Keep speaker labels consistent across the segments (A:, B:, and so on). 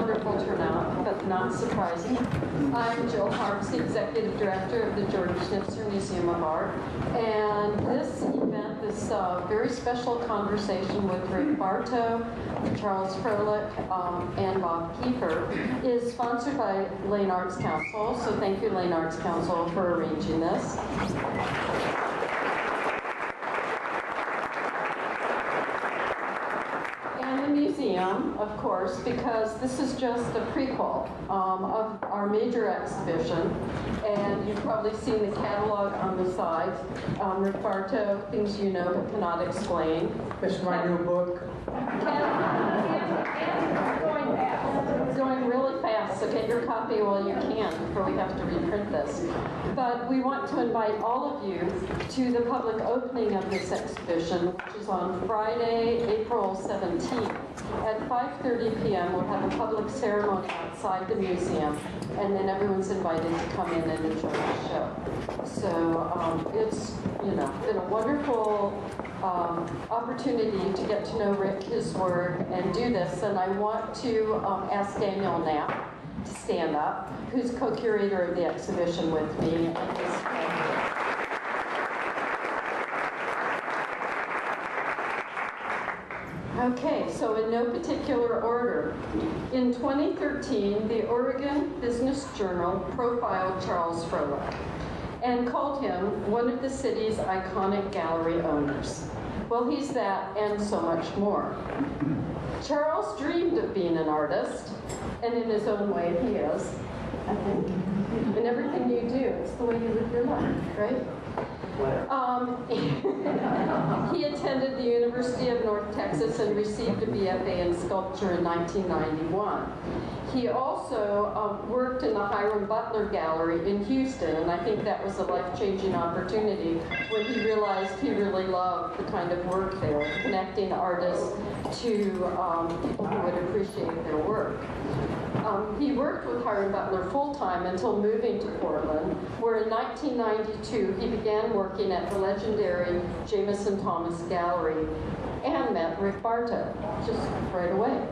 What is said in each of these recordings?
A: wonderful turnout, but not surprising. I'm Jill Harms, the Executive Director of the Jordan Schnitzer Museum of Art, and this event, this very special conversation with Rick Bartow, Charles Froelick, and Bob Keefer is sponsored by Lane Arts Council, so thank you, Lane Arts Council, for arranging this. Museum, of course, because this is just a prequel of our major exhibition, and you've probably seen the catalog on the side. Rick Bartow, Things You Know But Cannot Explain.
B: This is my new book.
A: Going really fast, so get your copy while you can before we have to reprint this. But we want to invite all of you to the public opening of this exhibition, which is on Friday, April 17th. At 5:30 p.m. we'll have a public ceremony outside the museum, and then everyone's invited to come in and enjoy the show. So it's been a wonderful opportunity to get to know Rick, his work, and do this. And I want to ask Daniel Knapp to stand up, who's co-curator of the exhibition with me. And his Okay, so in no particular order. In 2013, the Oregon Business Journal profiled Charles Froelick and called him one of the city's iconic gallery owners. Well, he's that and so much more. Charles dreamed of being an artist, and in his own way he is, I think. In everything you do, it's the way you live your life, right? He attended the University of North Texas and received a BFA in sculpture in 1991. He also worked in the Hiram Butler Gallery in Houston, and I think that was a life-changing opportunity when he realized he really loved the kind of work there, connecting artists to people who would appreciate their work. He worked with Hiram Butler full-time until moving to Portland, where in 1992 he began working at the legendary Jameson Thomas Gallery and met Rick Bartow just right away.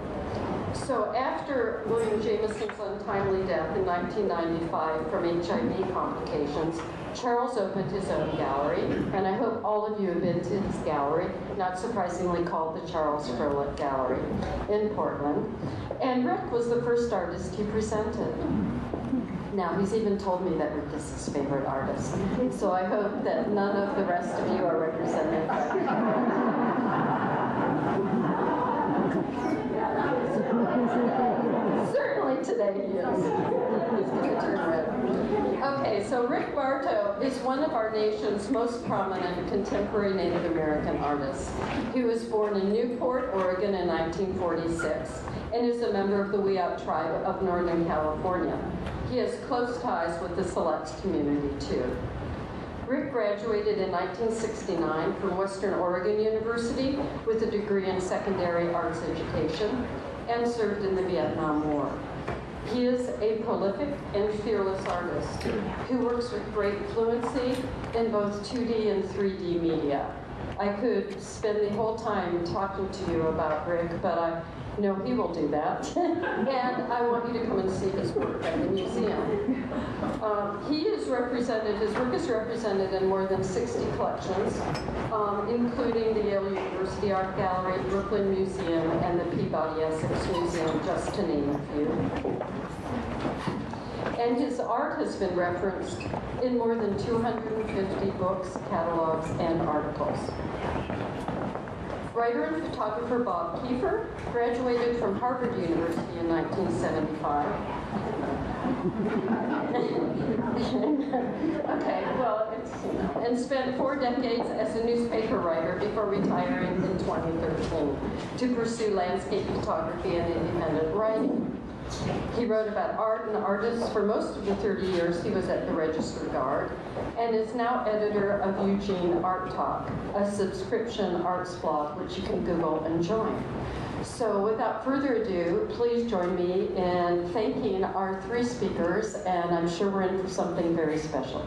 A: So after William Jameson's untimely death in 1995 from HIV complications, Charles opened his own gallery, and I hope all of you have been to his gallery, not surprisingly called the Charles Froelick Gallery in Portland. And Rick was the first artist he presented. Now, he's even told me that Rick is his favorite artist, so I hope that none of the rest of you are represented. Certainly today he is. He's going to turn red. Okay, so Rick Bartow is one of our nation's most prominent contemporary Native American artists. He was born in Newport, Oregon in 1946 and is a member of the Wiyot tribe of Northern California. He has close ties with the Siletz community too. Rick graduated in 1969 from Western Oregon University with a degree in secondary arts education and served in the Vietnam War. He is a prolific and fearless artist who works with great fluency in both 2D and 3D media. I could spend the whole time talking to you about Rick, but I know he will do that. And I want you to come and see his work at the museum. His work is represented in more than 60 collections, including the Yale University Art Gallery, Brooklyn Museum, and the Peabody Essex Museum, just to name a few. And his art has been referenced in more than 250 books, catalogs, and articles. Writer and photographer Bob Keefer graduated from Harvard University in 1975. Okay, well, and spent 4 decades as a newspaper writer before retiring in 2013 to pursue landscape photography and independent writing. He wrote about art and artists for most of the 30 years he was at the Register Guard, and is now editor of Eugene ArtTalk, a subscription arts blog which you can Google and join. So without further ado, please join me in thanking our 3 speakers, and I'm sure we're in for something very special.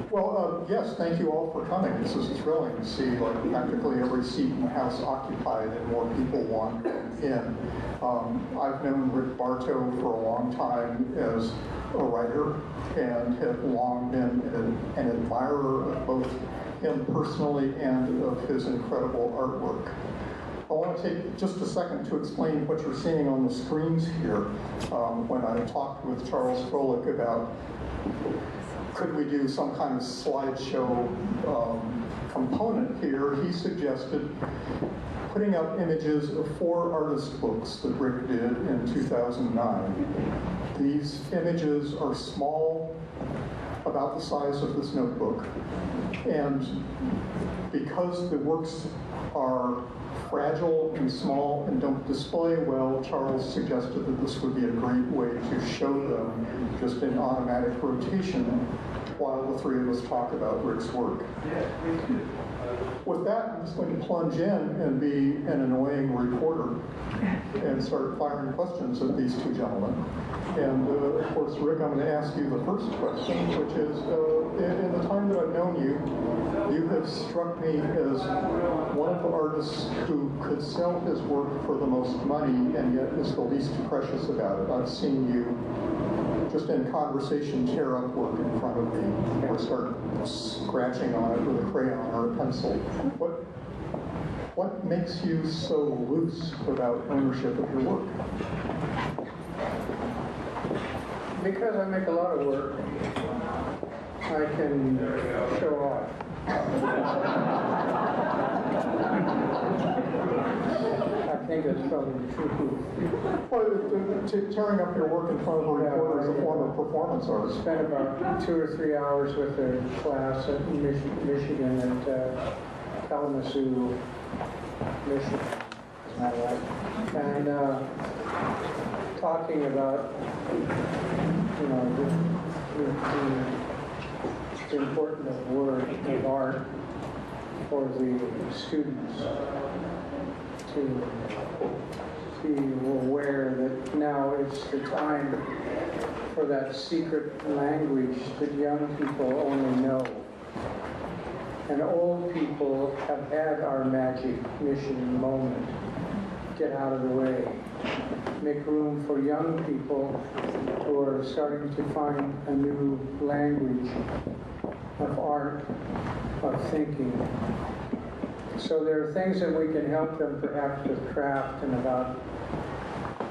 B: Well, Yes, thank you all for coming. This is thrilling to see like practically every seat in the house occupied and more people wandering in. I've known Rick Bartow for a long time as a writer and have long been an admirer of both him personally and of his incredible artwork. I want to take just a second to explain what you're seeing on the screens here. When I talked with Charles Froelick about could we do some kind of slideshow component here, he suggested putting up images of 4 artist books that Rick did in 2009. These images are small, about the size of this notebook, and because the works are fragile and small and don't display well, Charles suggested that this would be a great way to show them just in automatic rotation while the three of us talk about Rick's work. With that, I'm just going to plunge in and be an annoying reporter and start firing questions at these two gentlemen. And of course, Rick, I'm going to ask you the first question, which is, in the time that I've known you, you have struck me as one of the artists who could sell his work for the most money and yet is the least precious about it. I've seen you just in conversation tear up work in front of me or start scratching on it with a crayon or a pencil. What makes you so loose about ownership of your work?
C: Because I make a lot of work, I can show off. I think that's probably true.
B: Well, tearing up your work in front of a reporter is a form of performance art.
C: I spent about 2 or 3 hours with a class at Michigan at Kalamazoo, Michigan, and talking about, you know, the importance of word, of art, for the students to be aware that now it's the time for that secret language that young people only know. And old people have had our magic mission moment. Get out of the way. Make room for young people who are starting to find a new language of art, of thinking. So there are things that we can help them perhaps with craft and about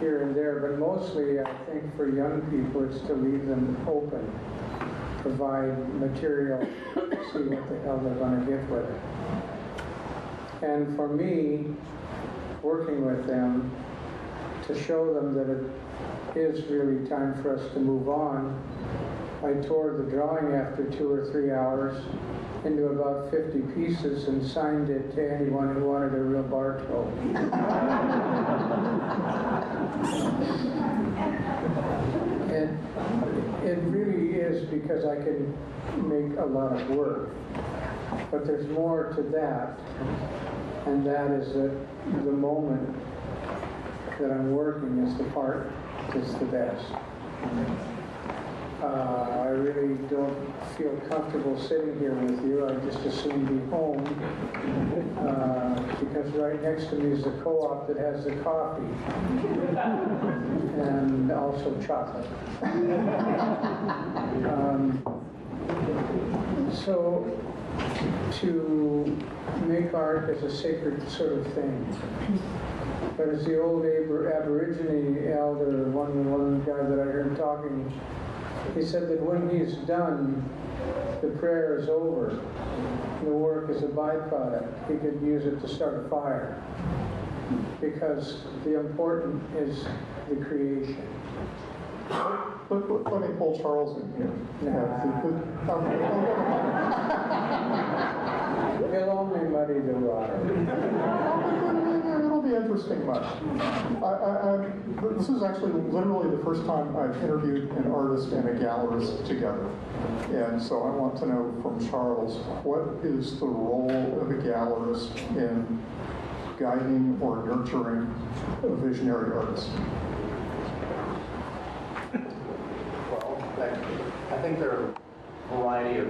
C: here and there, but mostly I think for young people it's to leave them open, provide material, see what the hell they're going to get with it. And for me, working with them to show them that it is really time for us to move on, I tore the drawing after 2 or 3 hours into about 50 pieces and signed it to anyone who wanted a real Bartow. And it really is because I can make a lot of work. But there's more to that, and that is that the moment that I'm working is the part that's the best. I really don't feel comfortable sitting here with you. I just as soon be home because right next to me is the co-op that has the coffee and also chocolate. So to make art is a sacred sort of thing. But as the old Aborigine elder, one guy that I heard talking, he said that when he's done, the prayer is over. The work is a byproduct. He could use it to start a fire. Because the important is the creation.
B: Let me pull Charles in here.
C: He'll only muddy the water.
B: It'll be interesting much. This is actually literally the first time I've interviewed an artist and a gallerist together. And so I want to know from Charles, what is the role of a gallerist in guiding or nurturing a visionary artist?
D: Well, I think there are a variety of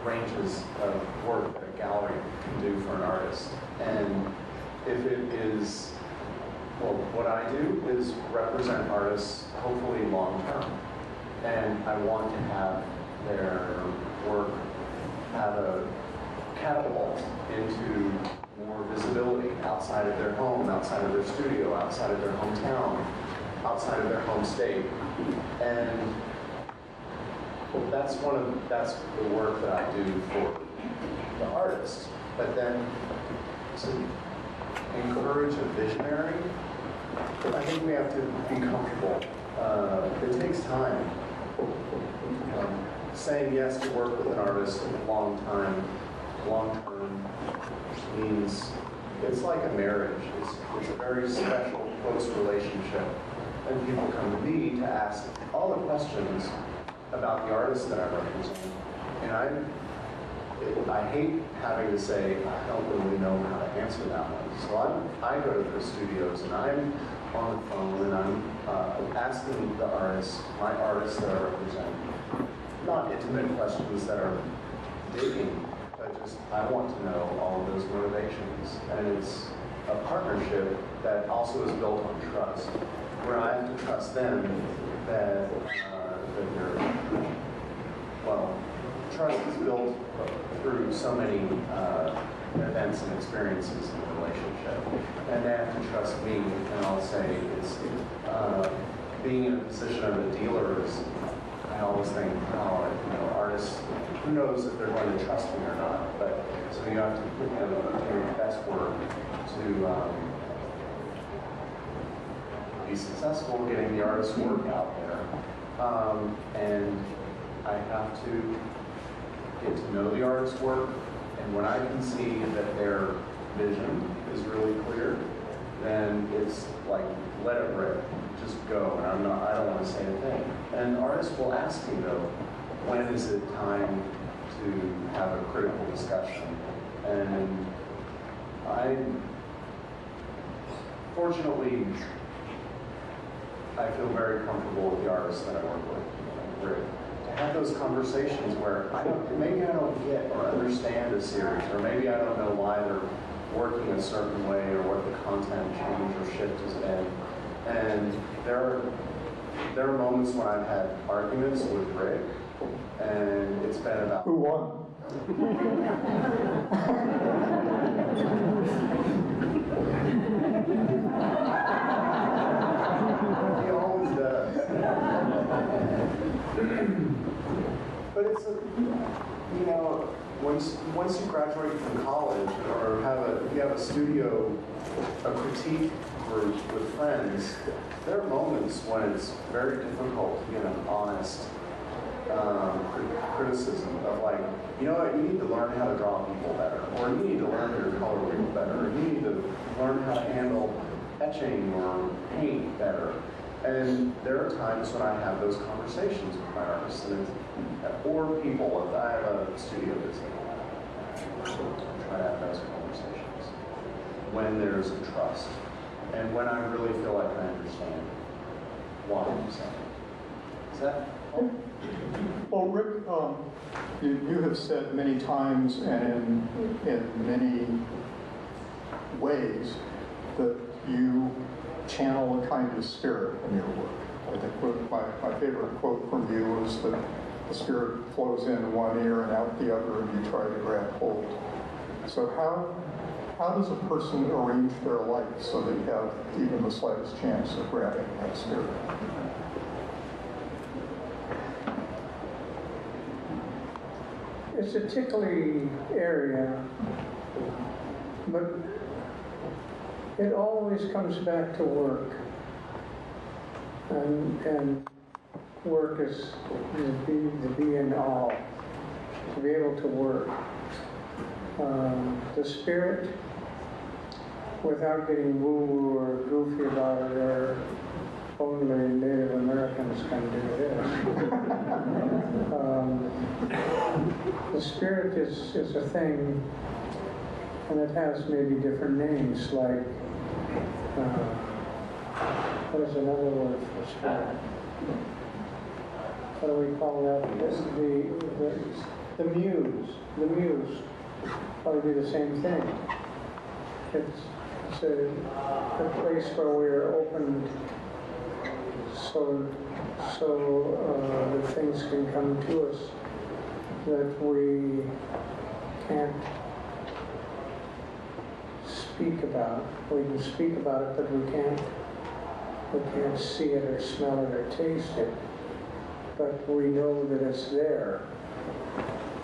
D: ranges of work that a gallery can do for an artist. And if it is, well, what I do is represent artists, hopefully long term. And I want to have their work have a catapult into more visibility outside of their home, outside of their studio, outside of their hometown, outside of their home state. And that's the work that I do for the artist. But then to encourage a visionary, I think we have to be comfortable. It takes time. Saying yes to work with an artist long term means it's like a marriage. It's a very special, close relationship. And people come to me to ask all the questions about the artist that I represent. And I hate having to say, I don't really know how to answer that one. So I go to the studios and I'm on the phone and I'm asking the artists, my artists that I represent, not intimate questions that are digging, but just I want to know all of those motivations. And it's a partnership that also is built on trust, where I have to trust them that they're, well, trust is built through so many events and experiences in the relationship. And they have to trust me, and I'll say it's being in a position of a dealer is, I always think, artists, who knows if they're going to trust me or not, but so you have to put in your best work to be successful getting the artist's work out there. And I have to get to know the artist's work, and when I can see that their vision is really clear, then it's like, let it rip, just go, and I don't want to say a thing. And artists will ask me though, when is it time to have a critical discussion? And fortunately, I feel very comfortable with the artists that I work with, like Rick, to have those conversations where maybe I don't get or understand a series, or maybe I don't know why they're working a certain way or what the content change or shift has been. And there are moments when I've had arguments with Rick, and it's been about...
B: Who won?
D: He always does. But it's once you graduate from college or you have a studio, a critique group with friends, there are moments when it's very difficult to get an honest criticism of like, you know what, you need to learn how to draw people better, or you need to learn your color wheel better, or you need to learn how to handle etching or paint better. And there are times when I have those conversations with my artists, or people. If I have a studio visit, I try to have those conversations when there's a trust, and when I really feel like I understand why I'm saying. Is that?
B: Well, Rick, you have said many times and in many ways that you channel a kind of spirit in your work. I think my favorite quote from you is that the spirit flows in one ear and out the other, and you try to grab hold. So how does a person arrange their life so they have even the slightest chance of grabbing that spirit?
C: It's a tickly area, but it always comes back to work. And work is the be and all, to be able to work. The spirit, without getting woo-woo or goofy about it, or only Native Americans can do this. The spirit is a thing, and it has maybe different names, like, what is another word for spirit? What do we call that? The muse probably be the same thing. It's a place where we're open so that things can come to us that we can't speak about. We can speak about it, but we can't see it or smell it or taste it. But we know that it's there.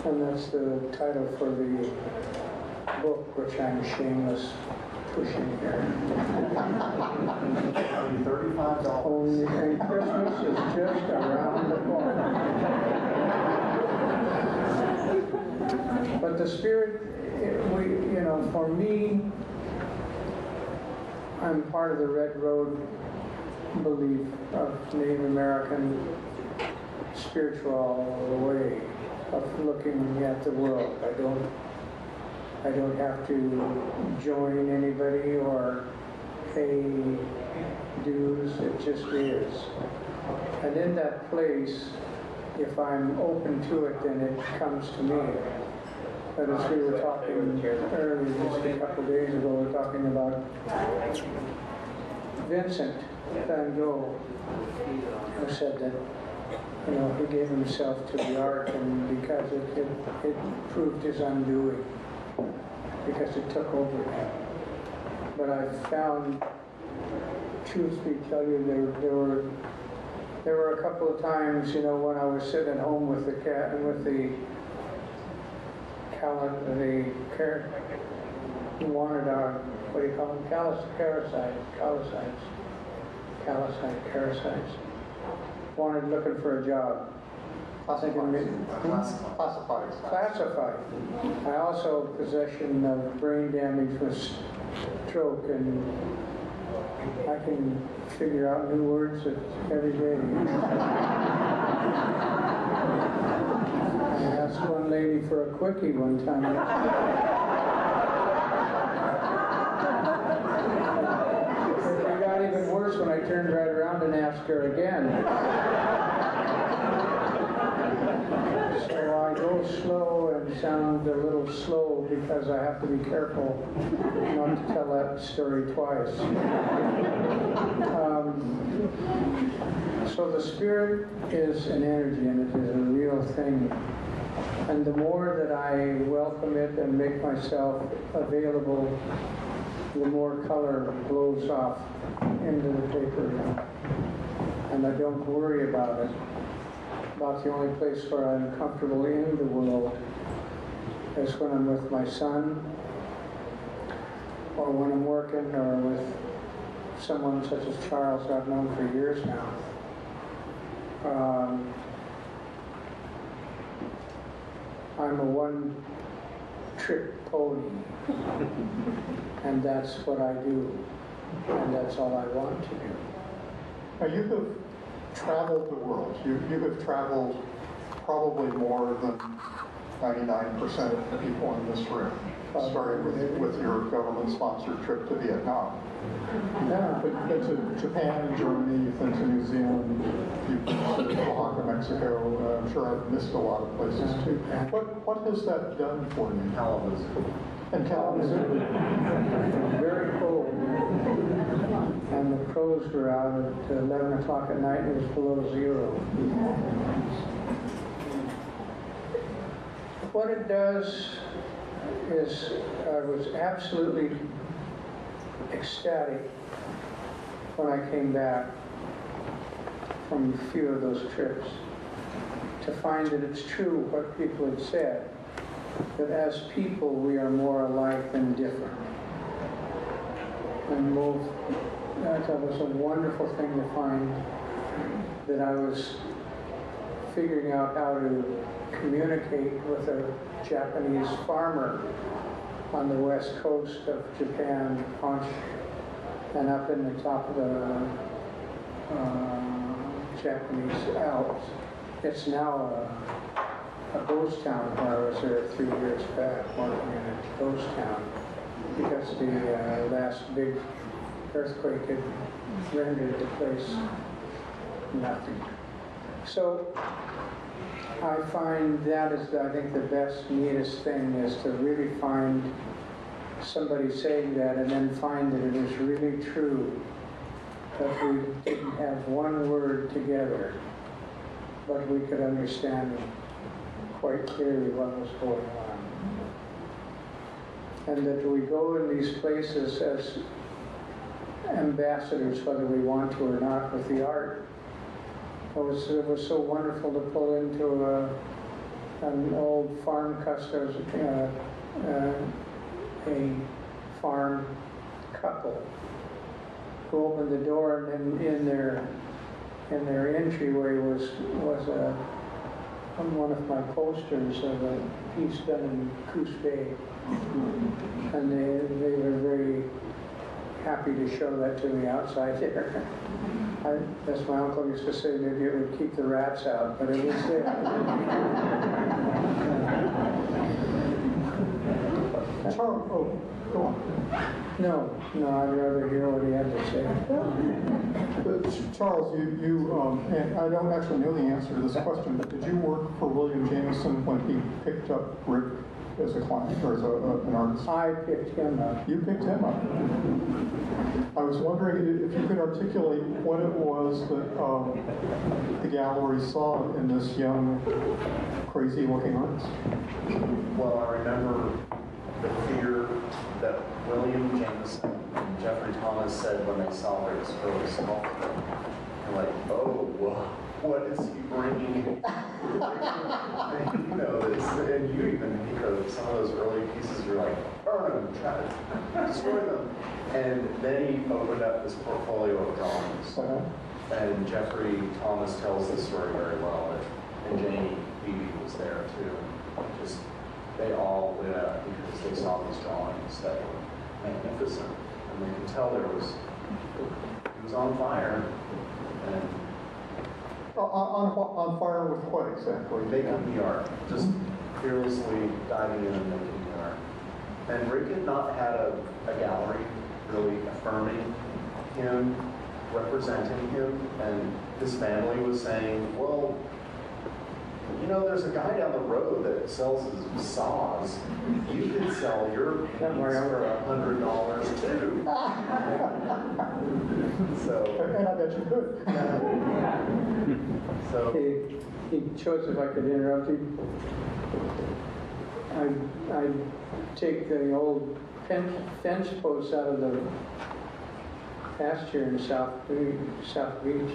C: And that's the title for the book, which I'm shameless pushing here.
D: $35.
C: Only, and Christmas is just around the corner. But the spirit, for me, I'm part of the Red Road belief of Native American spiritual way of looking at the world. I don't have to join anybody or pay dues. It just is. And in that place, if I'm open to it, then it comes to me. But as we were talking earlier, just a couple of days ago, we were talking about Vincent van Gogh, who said that he gave himself to the art, and because it proved his undoing, because it took over him. But I found, truthfully tell you, there were a couple of times, when I was sitting at home with the cat and with the wanted our, what do you call them, parasites. Wanted looking for a job. Classified. I also have possession of brain damage with stroke, and I can figure out new words every day. I asked one lady for a quickie one time. It got even worse when I turned right around and asked her again. So I go slow and sound a little slow because I have to be careful not to tell that story twice. So the spirit is an energy, and it is a real thing. And the more that I welcome it and make myself available, the more color blows off into the paper. And I don't worry about it. About the only place where I'm comfortable in the world is when I'm with my son, or when I'm working, or with someone such as Charles, who I've known for years now. I'm a one-trick pony, and that's what I do, and that's all I want to do.
B: Now, you have traveled the world. You have traveled probably more than 99% of the people in this room, starting with your government-sponsored trip to Vietnam.
C: Yeah.
B: But you've been to Japan and Germany, you've been to New Zealand, you've been to Oaxaca, Mexico. I'm sure I've missed a lot of places too. What has that done for you?
D: Kalamazoo.
B: And Kalamazoo.
C: Very cold. And the crows were out at 11 o'clock at night, and it was below zero. What it does is, I was absolutely ecstatic when I came back from a few of those trips to find that it's true what people had said, that as people we are more alike than different. And I thought it was a wonderful thing to find that I was figuring out how to communicate with a Japanese farmer on the west coast of Japan, and up in the top of the Japanese Alps. It's now a ghost town. Where I was there 3 years back working in a ghost town because the last big earthquake had rendered the place nothing. So I find that is, I think, the best, neatest thing is to really find somebody saying that and then find that it is really true, that we didn't have one word together, but we could understand quite clearly what was going on. And that we go in these places as ambassadors, whether we want to or not, with the art. It was so wonderful to pull into an old farm customs, a farm couple who opened the door, and in their entryway was one of my posters of a piece done in Coos Bay, and they were very happy to show that to me outside there. As my uncle used to say, maybe it would keep the rats out, but it was there.
B: Charles, oh, go on.
C: No, I'd rather hear what he had to say.
B: Charles, and I don't actually know the answer to this question, but did you work for William Jameson when he picked up Rick as a client, or as an artist?
C: I picked him up.
B: You picked him up. I was wondering if you could articulate what it was that the gallery saw in this young, crazy-looking artist.
D: Well, I remember the fear that William Jameson and Jeffrey Thomas said when they saw Rick's early sculpture. And like, oh, well, what is he bringing? And you know, and you even think of some of those early pieces, you're like, burn them, try to destroy them. And then he opened up this portfolio of drawings. And Jeffrey Thomas tells the story very well, and Janie Beebe was there too. Just, they all lit up because they saw these drawings that were magnificent. And they could tell he was on fire. And
B: on fire with what exactly?
D: making the art, just fearlessly diving in and making the art. And Rick had not had a gallery really affirming him, representing him, and his family was saying, well, you know, there's a guy down the road that sells his saws. You could sell your piece for $100 too. So,
B: And I bet you could.
D: so
C: He chose, if I could interrupt you, I'd take the old fence posts out of the pasture in South Beach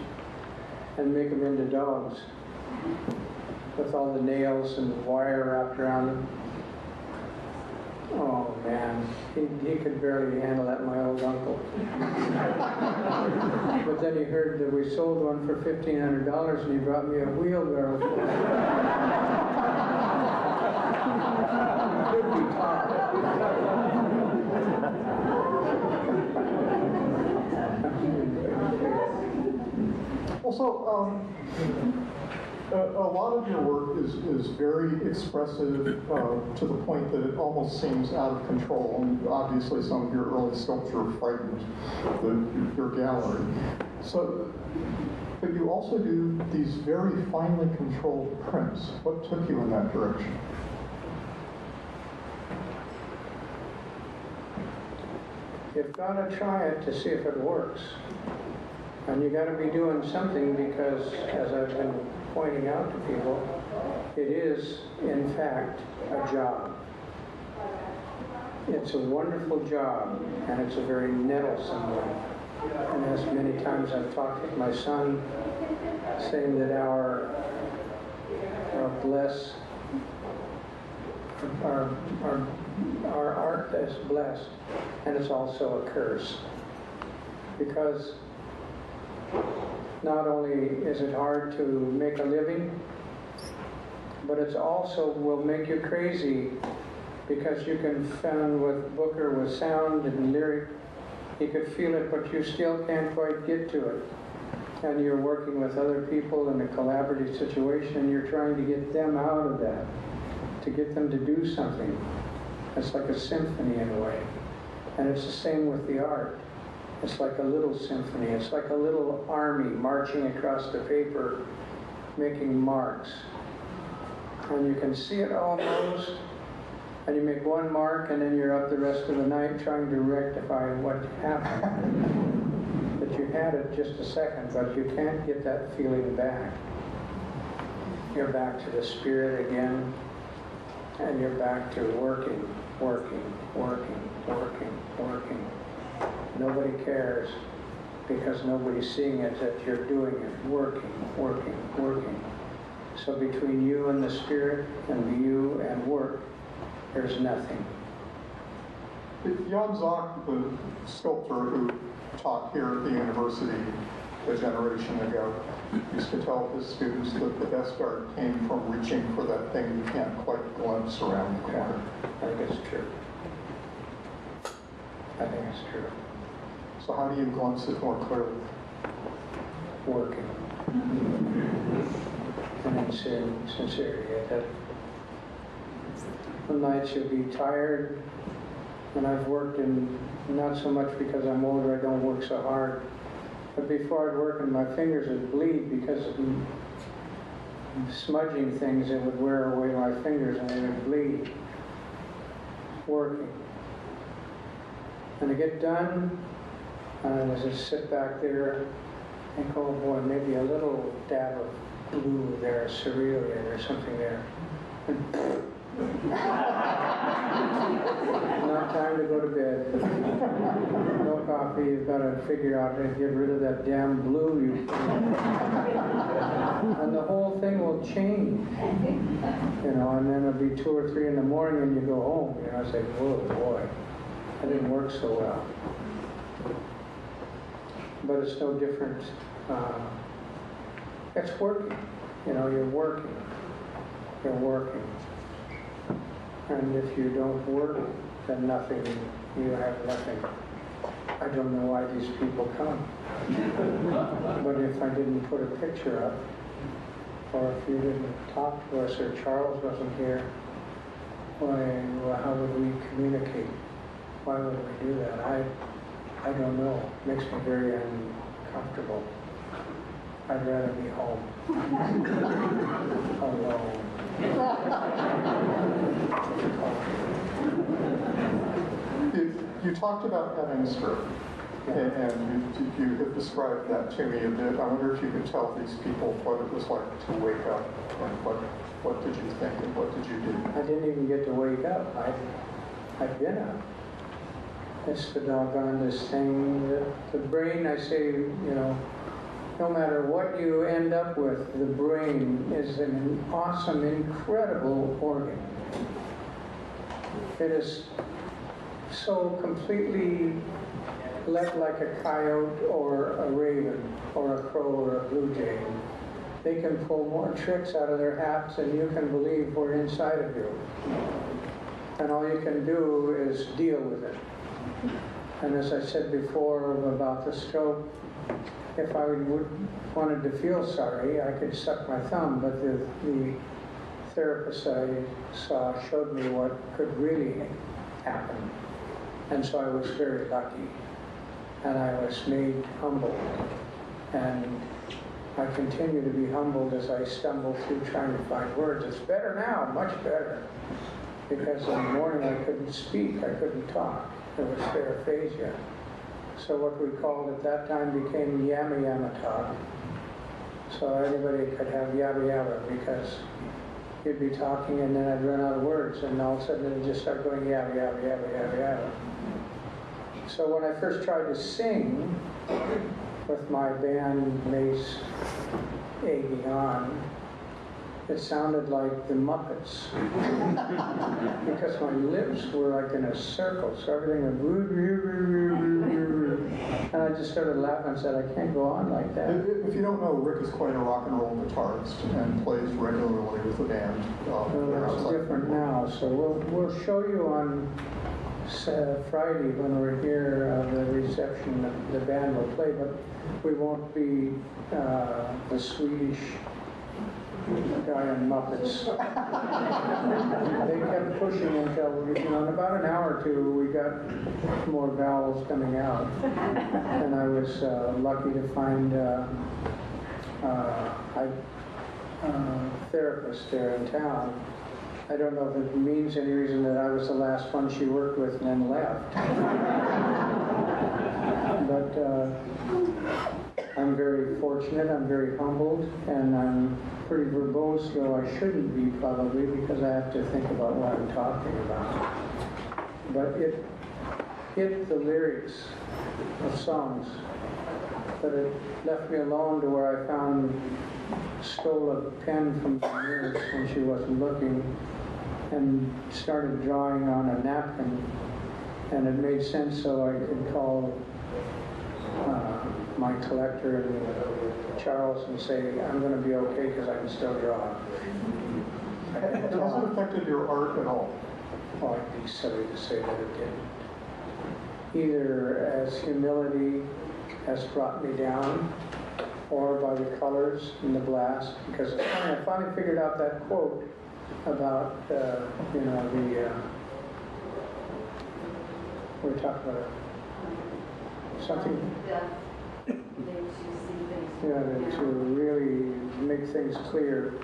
C: and make them into dogs with all the nails and the wire wrapped around them. Oh man, he could barely handle that, my old uncle. But then he heard that we sold one for $1,500 and he brought me a wheelbarrow. Could be taught.
B: Also, a lot of your work is very expressive to the point that it almost seems out of control. And obviously, some of your early sculpture frightened your gallery. So, but you also do these very finely controlled prints. What took you in that direction?
C: You've got to try it to see if it works. And you got to be doing something because, as I've been pointing out to people, it is, in fact, a job. It's a wonderful job, and it's a very nettlesome one. And as many times I've talked with my son, saying that our art is blessed, and it's also a curse. Because not only is it hard to make a living, but it's also will make you crazy because you can find with Booker with sound and lyric, you could feel it, but you still can't quite get to it. And you're working with other people in a collaborative situation, and you're trying to get them out of that, to get them to do something. It's like a symphony in a way. And it's the same with the art. It's like a little symphony. It's like a little army marching across the paper, making marks. and you can see it almost, and you make one mark, and then you're up the rest of the night trying to rectify what happened. But you had it just a second, but you can't get that feeling back. You're back to the spirit again, and you're back to working, working, working, working, working. Nobody cares because nobody's seeing it that you're doing it, working, working, working. So between you and the spirit and you and work, there's nothing.
B: Jan Zak, the sculptor who taught here at the university a generation ago, used to tell his students that the best art came from reaching for that thing you can't quite glimpse around the corner.
C: I think it's true. I think it's true.
B: So how do you glimpse it more clearly?
C: Working. And in sincerity. Some nights you'll be tired, and I've worked in, not so much because I'm older, I don't work so hard, but before I'd work and my fingers would bleed because of smudging things that would wear away my fingers and they would bleed. Working. And to get done, and as I sit back there, I think, oh boy, maybe a little dab of blue there, cerulean or something there. Not time to go to bed. No coffee, you've got to figure out how to get rid of that damn blue you put in. And the whole thing will change. You know, and then it'll be 2 or 3 in the morning and you go home. You know, I say, whoa, boy, that didn't work so well. But it's no different. It's working. You know, you're working. You're working. And if you don't work, then nothing, you have nothing. I don't know why these people come. But if I didn't put a picture up, or if you didn't talk to us, or Charles wasn't here, why, well, how would we communicate? Why would we do that? I don't know. It makes me very uncomfortable. I'd rather be home. Alone.
B: You talked about having a stroke, and you have described that to me a bit. I wonder if you could tell these people what it was like to wake up, and what did you think, and what did you do?
C: I didn't even get to wake up. I'd been up. It's the doggonest thing. The brain, I say, you know, no matter what you end up with, the brain is an awesome, incredible organ. It is so completely let like a coyote or a raven or a crow or a blue jay. They can pull more tricks out of their hats than you can believe were inside of you. And all you can do is deal with it. And as I said before about the stroke, if I wanted to feel sorry, I could suck my thumb, but the therapist I saw showed me what could really happen. And so I was very lucky. And I was made humble. And I continue to be humbled as I stumble through trying to find words. It's better now, much better. Because in the morning I couldn't speak, I couldn't talk. There was paraphasia. So what we called at that time became yama yama talk. So anybody could have yabba yabba because you'd be talking and then I'd run out of words and all of a sudden it'd just start going yabba yabba yabba yabba yabba. So when I first tried to sing with my bandmates egging on, it sounded like the Muppets. Because my lips were like in a circle, so everything went and I just started laughing and said, I can't go on like that.
B: If you don't know, Rick is quite a rock and roll guitarist and plays regularly with the band.
C: It's different now, so we'll show you on Friday when we're here, the reception, the band will play, but we won't be the Swedish guy on Muppets. They kept pushing until, you know, in about an hour or two, we got more vowels coming out. And I was lucky to find, I therapist there in town. I don't know if it means any reason that I was the last one she worked with and then left. But I'm very fortunate, I'm very humbled, and I'm pretty verbose, though I shouldn't be probably, because I have to think about what I'm talking about. But it hit the lyrics of songs, but it left me alone to where I stole a pen from the nurse when she wasn't looking and started drawing on a napkin, and it made sense so I could call my collector and Charles and say, I'm going to be okay because I can still draw.
B: Has it affected your art at all?
C: Oh, I'd be silly to say that it didn't. Either as humility has brought me down, or by the colors and the blast, because I finally figured out that quote about, we're talking about something, to really make things clear.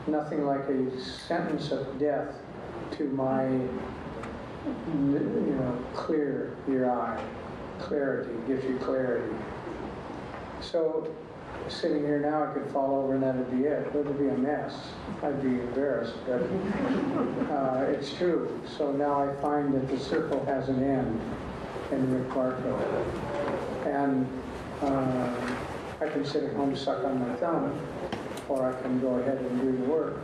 C: Nothing like a sentence of death to my, clear your eye. Clarity, gives you clarity. So, sitting here now, I could fall over and that'd be it. It would be a mess. I'd be embarrassed, but it's true. So now I find that the circle has an end in Rick Bartow. And I can sit at home, suck on my thumb, or I can go ahead and do the work.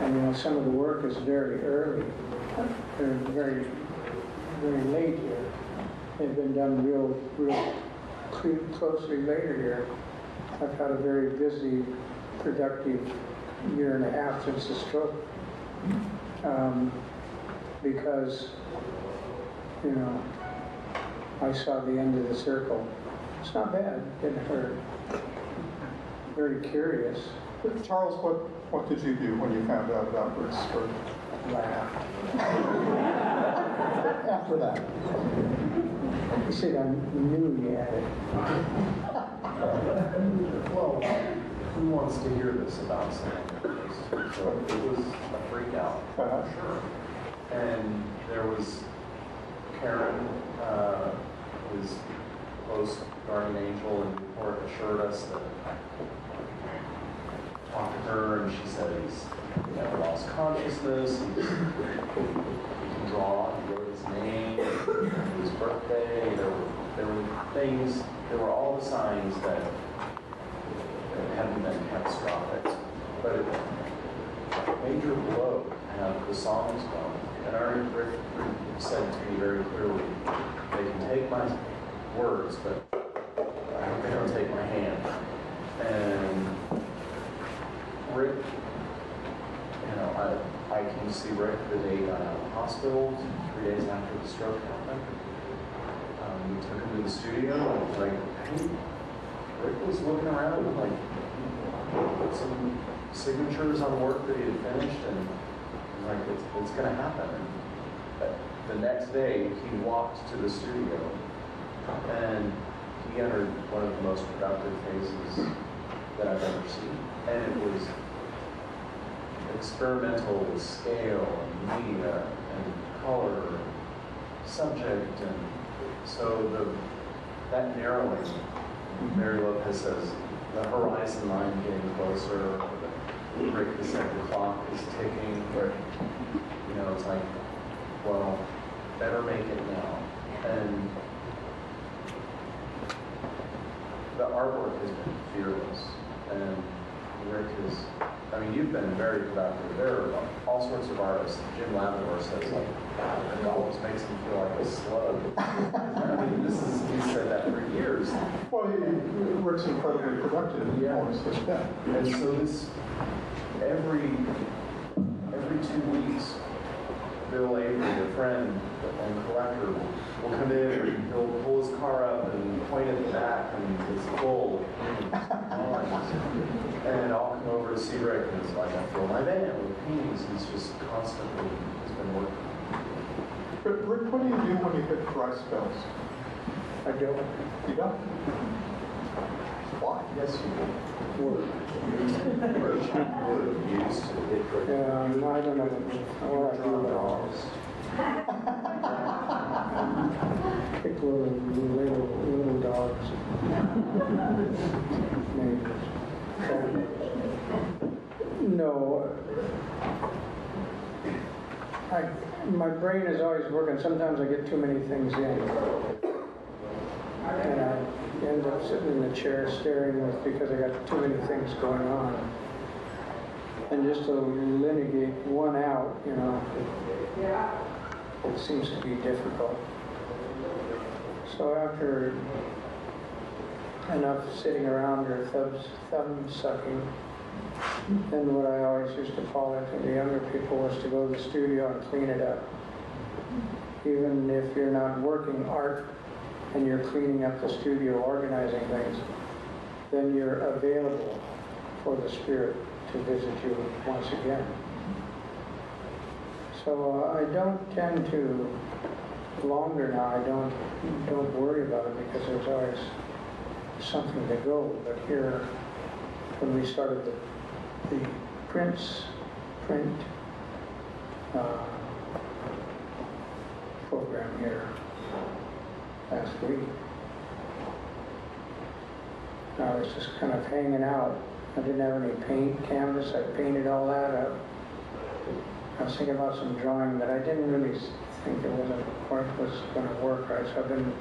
C: And some of the work is very early. They're very, very late here. They've been done real closely later here. I've had a very busy, productive year and a half since the stroke. Because, I saw the end of the circle. It's not bad, didn't hurt. Very curious.
B: Charles, what did you do when you found out about Rick's stroke?
C: Laughed.
B: After that?
C: He said, I knew you had it.
D: Well, who wants to hear this about something like this? So it was a freak out, sure. And there was Karen, his close guardian angel in Newport, assured us that talked to her, and she said he never lost consciousness. He can draw. He wrote his name, his birthday. There were things. There were all the signs that it hadn't been catastrophic, but it was a major blow to have the songs gone. And Rick said to me very clearly, they can take my words, but they don't take my hand. And Rick, I came to see Rick the day he got out of the hospital, 3 days after the stroke happened. We took him to the studio, and Rick was looking around and put some signatures on work that he had finished, and it's going to happen. And the next day, he walked to the studio, and he entered one of the most productive phases that I've ever seen. And it was experimental with scale and media and color and subject, and so that narrowing, Mary Lopez says, the horizon line getting closer, Rick has said the clock is ticking, it's like, well, better make it now. And the artwork has been fearless, and Rick is, you've been very productive. There are all sorts of artists. Jim Labrador says, it always makes him feel like a slug. He said that for years.
B: Well, Rick's incredibly productive.
D: Yeah. And so every 2 weeks, Bill Avery, a friend and collector, will come in and he'll pull his car up and point at the back, and it's full of paintings. And I'll come over to see Rick, and it's like I fill my van with paintings. He's just constantly, he's been working.
B: But Rick, what do you do when you hit dry spells?
C: I don't.
B: You don't? Why?
D: Yes, you
C: Work.
D: would have used to hit for
C: Yeah, no, I don't know what I do
D: dogs.
C: Pick little dogs. Neighbors. No. My brain is always working. Sometimes I get too many things in. And I end up sitting in the chair staring with because I got too many things going on. And just to litigate one out, you know, it seems to be difficult. So after enough sitting around or thumb sucking, then what I always used to call it to the younger people was to go to the studio and clean it up. Even if you're not working art and you're cleaning up the studio, organizing things, then you're available for the spirit to visit you once again. So I don't tend to, longer now, I don't worry about it because there's always something to go. But here, when we started the print program here last week, I was just kind of hanging out. I didn't have any paint canvas. I painted all that up. I was thinking about some drawing, but I didn't really think it wasn't quite was going to work right. So I've been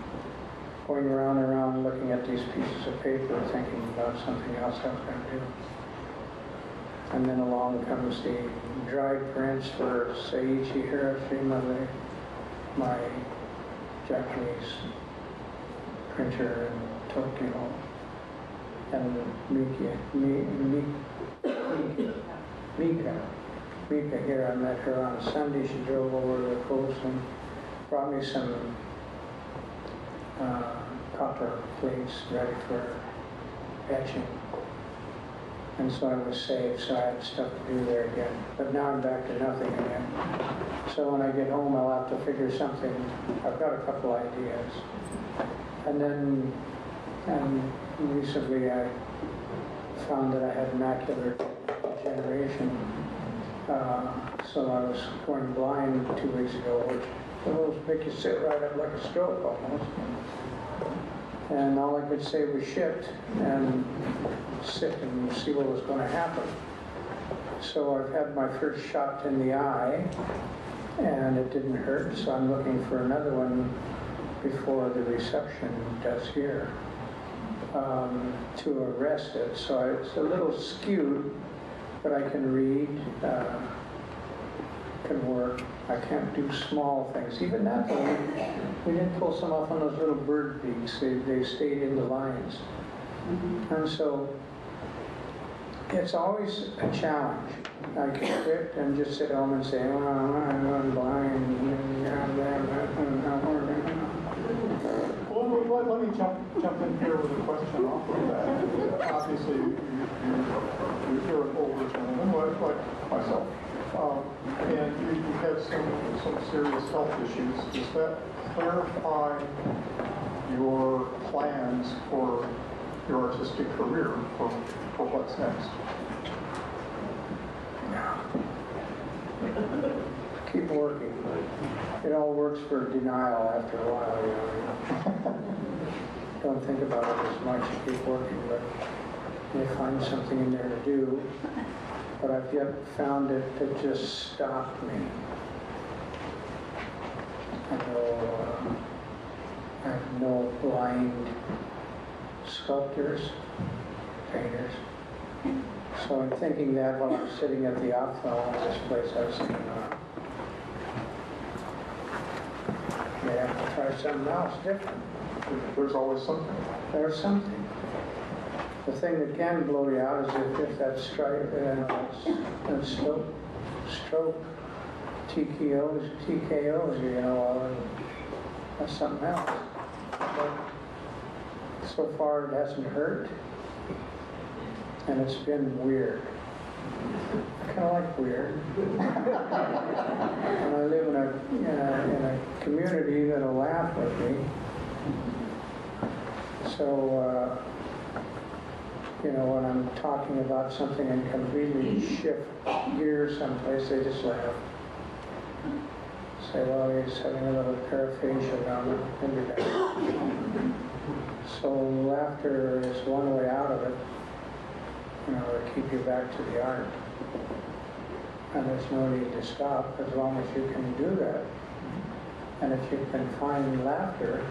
C: going around and around looking at these pieces of paper, thinking about something else I was going to do. And then along comes the dried prints for Seiichi Hiroshima, my Japanese printer in Tokyo, and Mika here. I met her on Sunday. She drove over to the coast and brought me some copper plates ready for etching. And so I was saved, so I had stuff to do there again. But now I'm back to nothing again. So when I get home, I'll have to figure something. I've got a couple ideas. And then recently I found that I had macular degeneration. So I was going blind 2 weeks ago, which will make you sit right up like a stroke almost. And all I could say was shit and sit and see what was going to happen. So I've had my first shot in the eye and it didn't hurt, so I'm looking for another one before the reception does here to arrest it. So it's a little skewed, but I can read, can work. I can't do small things. Even that, we didn't pull some off on those little bird beaks. They stayed in the lines. And so it's always a challenge. I can quit and just sit home and say, oh, I'm blind.
B: Well, let me jump in here with a question off of that. Obviously, you're an older gentleman like myself. And you had some serious health issues. Does that clarify your plans for your artistic career, for what's next?
C: Keep working. It all works for denial after a while, you know. Don't think about it as much. You keep working, but you find something in there to do. But I've yet found it to just stop me. I have no blind sculptors, painters. So I'm thinking that while I'm sitting at the opera in this place, I was thinking, may have to try something else different.
B: There's always something.
C: There's something. The thing that can blow you out is if that that stroke TKOs, you know, that's something else. But so far it hasn't hurt, and it's been weird. I kind of like weird. And I live in a community that'll laugh with me. So you know, when I'm talking about something and completely shift gears someplace, they just laugh. Say, well, he's having a little paraphasia down the underground. So laughter is one way out of it, you know, to keep you back to the art. And there's no need to stop as long as you can do that. And if you can find laughter,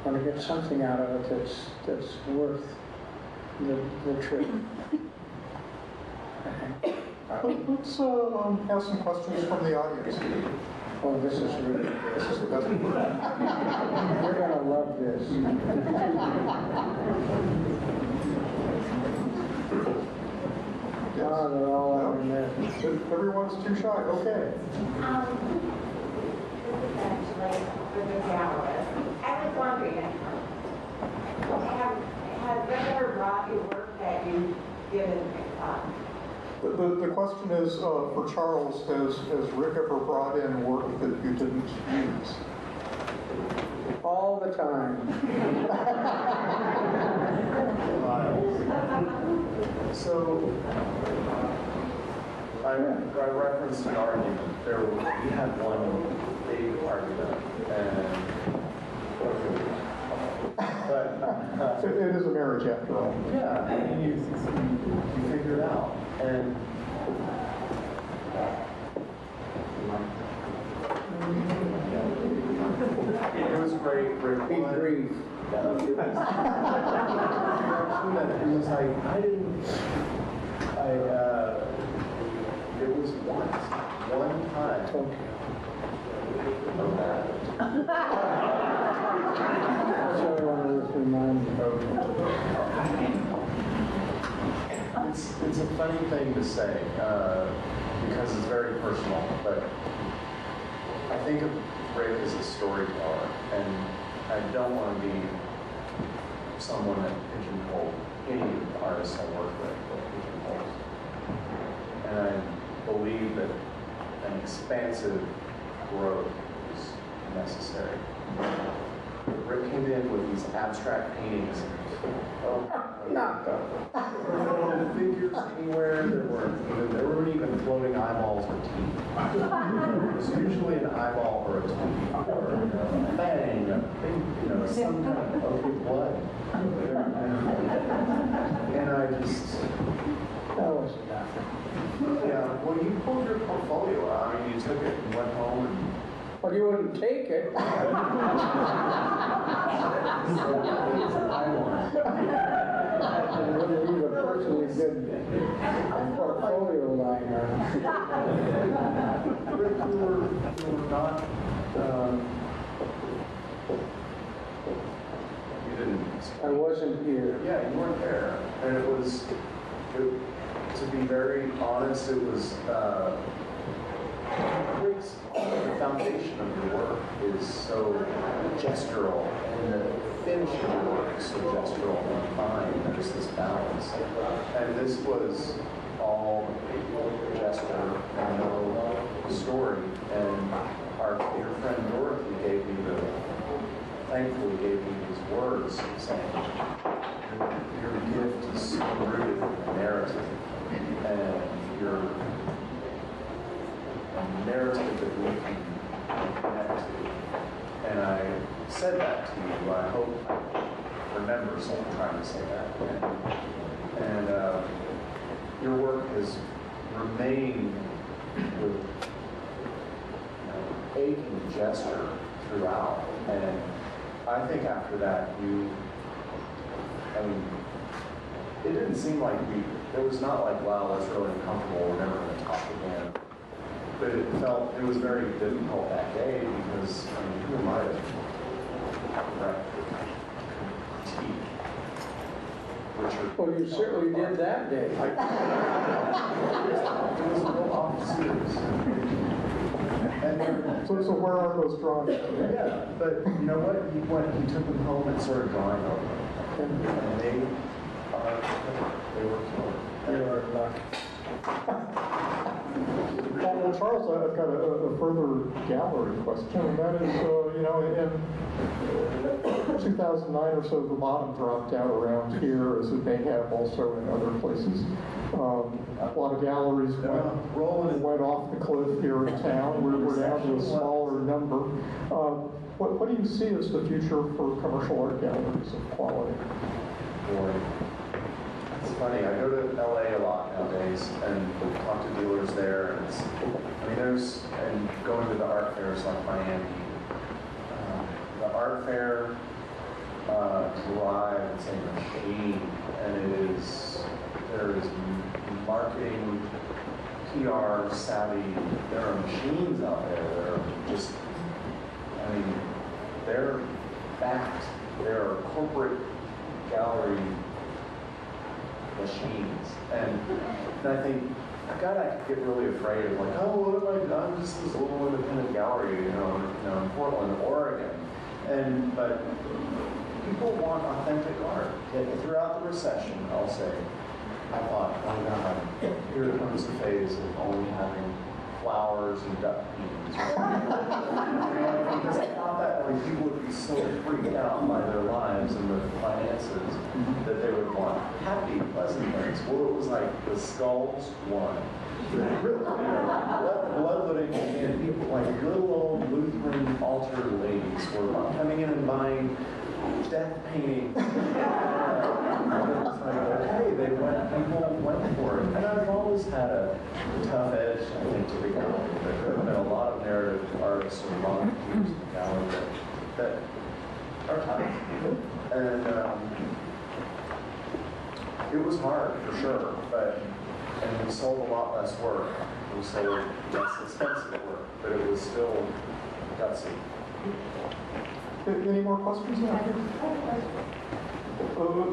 C: want to get something out of it that's worth the trip.
B: Let's have some questions from the audience.
C: Oh, this is really good.
B: This is the best part.
C: You're going to love this.
B: Yes.
C: Oh, they're all over there.
B: Everyone's too shy. Okay.
E: This is actually for the gallerist. I was wondering, has Rick ever brought you work that you didn't
B: The question is for Charles, has Rick ever brought in work that you didn't use?
C: All the time.
D: So, I referenced an argument. We had one big argument, but
B: It is a marriage after all.
D: yeah, and you figure it out, and it was great. Rick
C: Be brief.
D: It was like, it was one time.
C: Okay. So I want to remind you.
D: It's a funny thing to say, because it's very personal, but I think of Rick as a storyteller, and I don't want to be someone that pigeonholes any of the artists I work with, or pigeonholes. And I believe that an expansive growth is necessary. Rick came in with these abstract paintings.
C: Not though.
D: There were no figures anywhere. There weren't even floating eyeballs or teeth. It was usually an eyeball or a tooth, or a fang, some kind of blood. And I just,
C: That was nothing.
D: yeah. Well, you pulled your portfolio out. I mean, you took it and went home and.
C: Well, you wouldn't take it. It wouldn't leave a personally good portfolio lying around.
D: Rick, you were not, you didn't.
C: I wasn't here.
D: Yeah, you weren't there. And it was, to be very honest, it was, Rick's, the foundation of your work is so gestural, and the finish of your work is so gestural and fine. There's this balance. And this was all gesture and no story. And our dear friend Dorothy thankfully gave me these words saying, your gift is so rooted in the narrative, and your narrative that we can connect to. And I said that to you. I hope I remember someone trying to say that. And your work has remained with aching gesture throughout. And I think after that, it didn't seem like it was not like, wow, that's really uncomfortable, we're never going to talk again. But it was very difficult that day because, who am I to teeth?
C: Well, you certainly did that day.
D: It was a real off series.
B: So where are those drawings?
D: Yeah, but you know what? He took them home and started drawing over them. And they were killer.
C: You are lucky.
B: Well, Charles, I've got a further gallery question, and that is, in 2009 or so, the bottom dropped out around here, as it may have also in other places. A lot of galleries went off the cliff here in town. We're down to a smaller number. What do you see as the future for commercial art galleries of quality?
D: Boy. It's funny, I go to LA a lot nowadays and talk to dealers there. And and going to the art fairs like Miami. The art fair drive, it's a machine, and there is marketing, PR savvy. There are machines out there that are just, they're backed. There are corporate gallery machines. And I think, God, I could get really afraid of like, oh, what am I doing? I'm just this little independent gallery, in Portland, Oregon. But people want authentic art. Throughout the recession, I'll say, I thought, oh God, here comes a phase of only having flowers and duck peas. Because I thought that people would be so freaked out by their lives and their finances that they would want happy, pleasant things. Well, it was like the skulls won. Blood-letting and people like little old Lutheran altar ladies were coming in and buying death paintings. It's like, okay, people went for it. And I've always had a tough edge, I think, to the gallery. There could have been a lot of narrative artists or volunteers in the gallery that are tough. And it was hard, for sure, and we sold a lot less work. We sold less expensive work, but it was still gutsy.
B: Any more questions out here?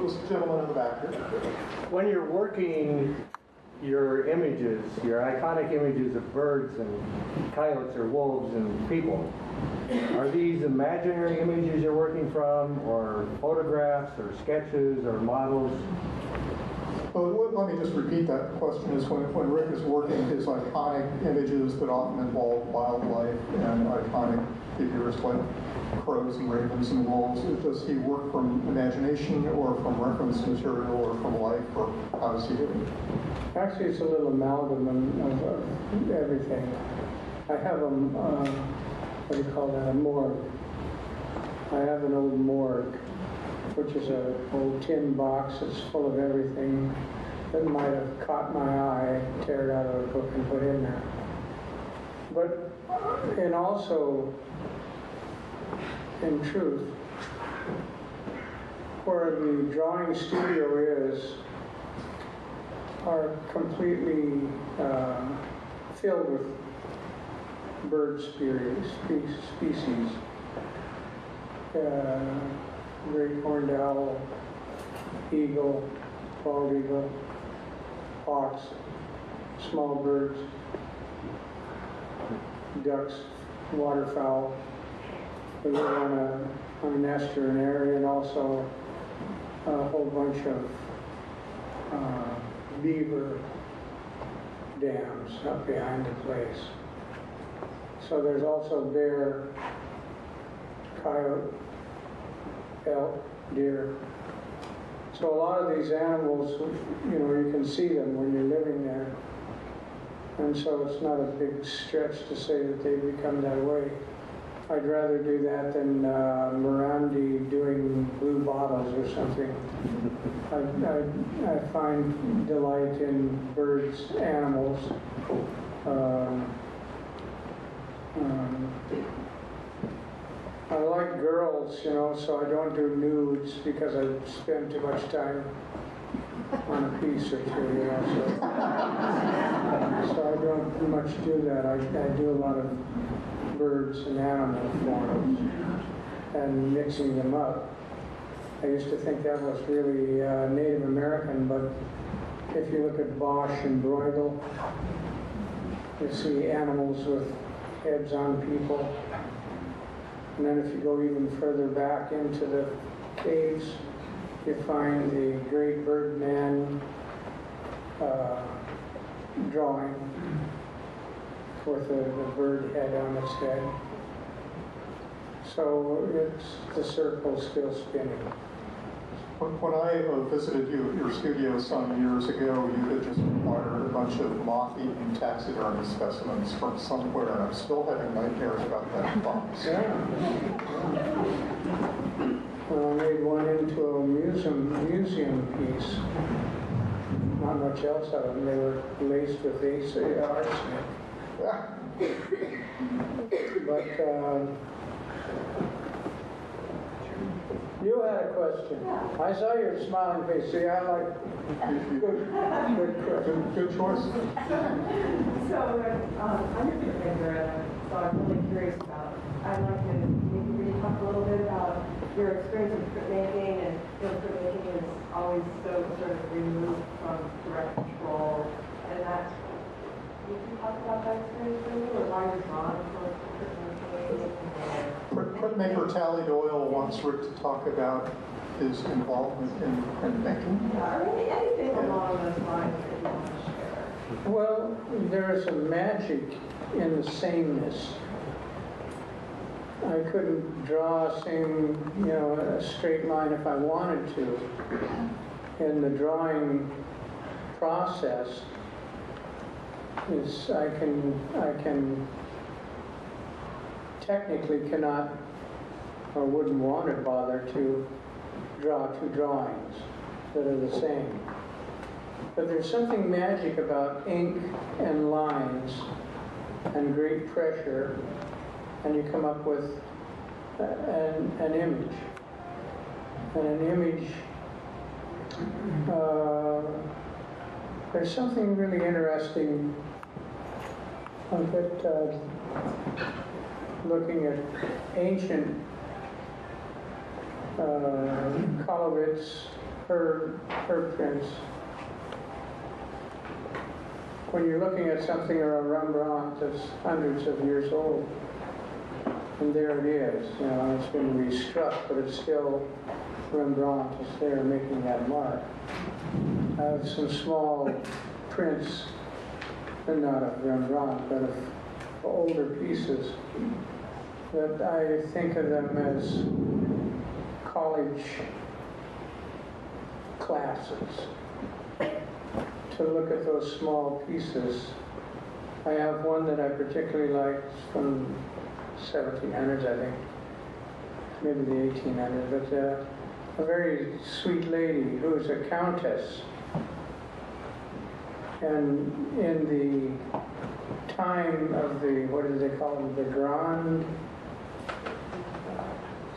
B: This gentleman in the back here.
F: When you're working your images, your iconic images of birds and coyotes or wolves and people, are these imaginary images you're working from, or photographs, or sketches, or models?
B: Well, let me just repeat that question. Is when Rick is working his iconic images that often involve wildlife and iconic figures like crows and ravens and wolves, does he work from imagination or from reference material or from life, or how does he do it?
C: Actually, it's a little amalgam of everything. I have a, what do you call that, a morgue. I have an old morgue, which is an old tin box that's full of everything that might have caught my eye, tear it out of a book and put in there. And also, in truth, where the drawing studio are completely filled with bird species. Great horned owl, eagle, bald eagle, hawks, small birds, ducks, waterfowl. We live on a nest or an area, and also a whole bunch of beaver dams up behind the place. So there's also bear, coyote, elk, deer. So a lot of these animals, you can see them when you're living there. And so it's not a big stretch to say that they become that way. I'd rather do that than Morandi doing blue bottles or something. I find delight in birds, animals. I like girls, so I don't do nudes because I spend too much time on a piece or two, so I don't much do that. I do a lot of birds and animal forms and mixing them up. I used to think that was really Native American, but if you look at Bosch and Bruegel, you see animals with heads on people. And then if you go even further back into the caves, you find the great Birdman drawing with a bird head on its head. So it's the circle still spinning.
B: When I visited you at your studio some years ago, you had just acquired a bunch of moth-eaten taxidermy specimens from somewhere, and I'm still having nightmares about that box.
C: Yeah. Well, I made one into a museum piece. Not much else of them. They were laced with arsenic. But you had a question. I saw your smiling face. See, I like
B: Good choice.
G: So, I'm a printmaker, so I'm really curious about, I'd like to maybe really talk a little bit about your experience with printmaking, and printmaking is always so sort of removed from direct control, and that, you can talk about that experience for me, or why you're drawn towards printmaking?
B: Printmaker Tally Doyle wants Rick to talk about his involvement in printmaking.
G: Yeah, or anything along those lines that you want to share.
C: Well, there is a magic in the sameness. I couldn't draw a straight line if I wanted to. In the drawing process, is I can technically cannot or wouldn't want to bother to draw two drawings that are the same. But there's something magic about ink and lines and great pressure, and you come up with an image. And an image, there's something really interesting that looking at ancient Kolovitz, her prints. When you're looking at something or a Rembrandt that's hundreds of years old, and there it is, it's been restruck, but it's still Rembrandt is there making that mark. I have some small prints, and not of Rembrandt, but of older pieces, that I think of them as college classes. To look at those small pieces. I have one that I particularly like from 1700s, I think, maybe the 1800s, but a very sweet lady who is a countess. And in the time of the, what do they call them, the Grand,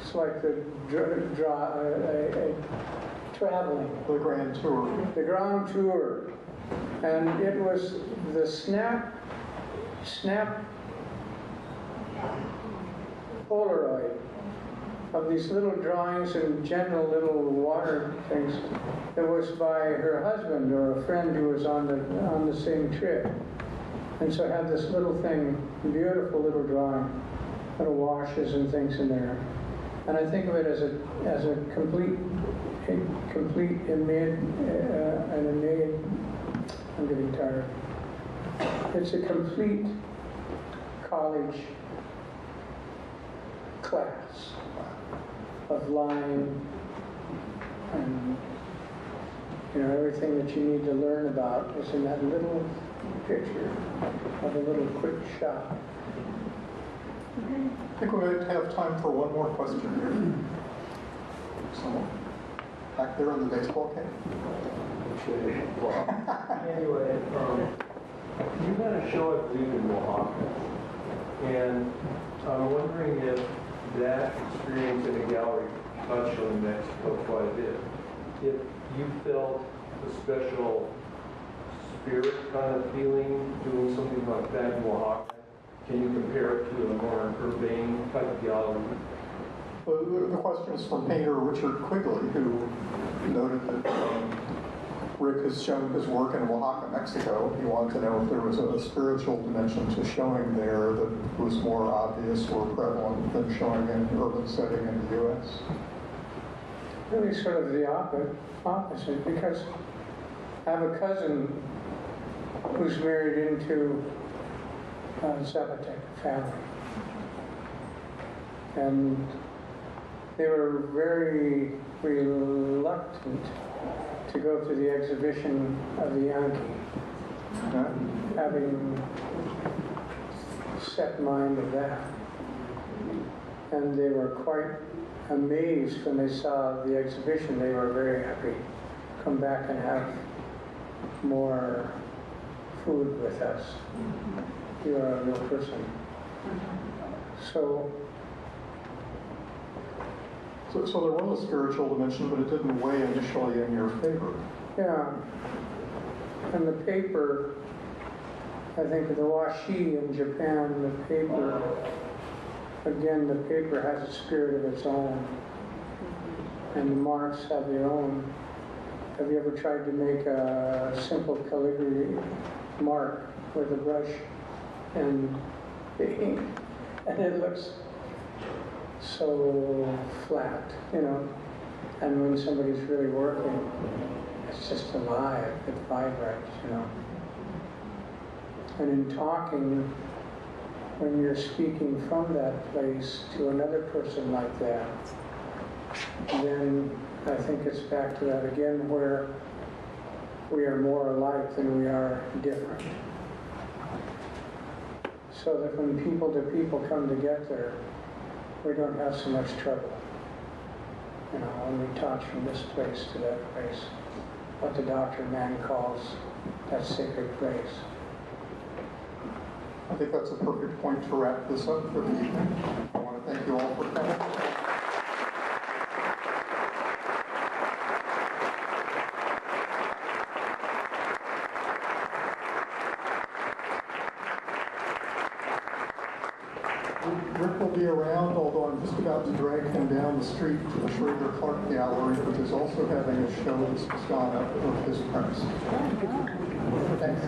C: it's like the traveling.
B: The Grand Tour.
C: The Grand Tour. And it was the snap Polaroid of these little drawings and gentle little water things. It was by her husband or a friend who was on the same trip. And so I had this little thing, beautiful little drawing, little washes and things in there. And I think of it as a complete I'm getting tired. It's a complete college class of line and everything that you need to learn about is in that little picture of a little quick shot.
B: I think we might have time for one more question here. Someone back there in the baseball cap.
H: Anyway, you had a show at Leave in Oaxaca, and I'm wondering if that experience in a gallery touched on Mexico quite a bit. If you felt a special spirit kind of feeling doing something like that in Oaxaca, can you compare it to a more urbane type of gallery?
B: The question is from painter Richard Quigley, who noted that Rick has shown his work in Oaxaca, Mexico. He wanted to know if there was a spiritual dimension to showing there that was more obvious or prevalent than showing in an urban setting in the U.S.
C: Really sort of the opposite, because I have a cousin who's married into Zapatek family. And they were very reluctant to go to the exhibition of the Yankee, having set mind of that. And they were quite amazed when they saw the exhibition. They were very happy to come back and have more food with us. You are a real person. So
B: there was a spiritual dimension, but it didn't weigh initially in your favor.
C: yeah, and the paper, I think the washi in Japan, the paper, again, the paper has a spirit of its own, and the marks have their own. Have you ever tried to make a simple calligraphy mark with a brush and the ink, and it looks so flat, you know? And when somebody's really working, it's just alive, it vibrates, you know? And in talking, when you're speaking from that place to another person like that, then I think it's back to that again, where we are more alike than we are different. So that when people to people come together, we don't have so much trouble. You know, when we touch from this place to that place, what the Dr. Mann calls that sacred place.
B: I think that's a perfect point to wrap this up for the evening. I want to thank you all for coming. Rick will be around, although I'm just about to drag him down the street to the Schrager Clarke Gallery, which is also having a show that's just gone up of his prints. Thanks.